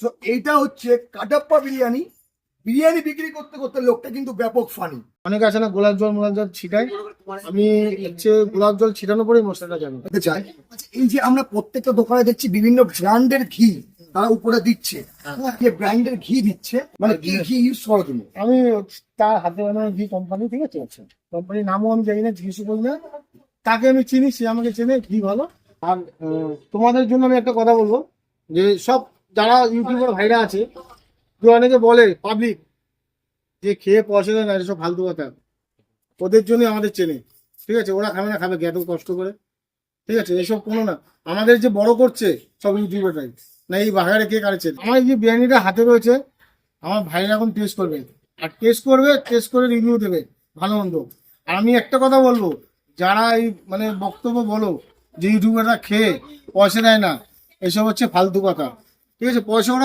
তো এইটা হচ্ছে কাটাপ্পা বিরিয়ানি। বিরিয়ানি বিক্রি করতে করতে লোকটা কিন্তু ব্যাপক ফানি। অনেকে আছে না গোলাপ জল ছিটাই, আমি হচ্ছে গোলাপ জল ছিটানোর পরে মশলাটা জানি। চাই আচ্ছা, এই যে আমরা প্রত্যেকটা দোকানে দেখছি বিভিন্ন ব্র্যান্ডের ঘি তারা উপরে দিচ্ছে, যে ব্র্যান্ডের ঘি দিচ্ছে, মানে কি ঘি ইউজ করো তুমি? আমি তার হাতে বানানো ঘি কোম্পানি, ঠিক আছে, কোম্পানির নামও আমি জানি না, জিজ্ঞেস করি না, তাকে আমি চিনি, সে আমাকে চেনে, ঘি ভালো। আর তোমাদের জন্য আমি একটা কথা বলবো, যে সব যারা ইউটিউবার ভাইরা আছে, যে অনেকে বলে পাবলিক যে খেয়ে পয়সা দেয় না, এসব ফালতু কথা, ওদের জন্য আমাদের চেনে, ঠিক আছে, ওরা খাবে না, খাবে কি এত কষ্ট করে, ঠিক আছে, এসব কোনো না। আমাদের যে বড় করছে সব ইউটিউবাররাই, না এই বাহারে কে কাটছে। আমার এই যে বিরিয়ানিটা হাতে রয়েছে, আমার ভাইরা এখন টেস্ট করবে, আর টেস্ট করে রিভিউ দেবে ভালো মন্দ। আর আমি একটা কথা বলবো, যারা এই মানে বক্তব্য বলো যে ইউটিউবাররা খেয়ে পয়সা দেয় না, এসব হচ্ছে ফালতু কথা, ঠিক আছে, পয়সা ওরা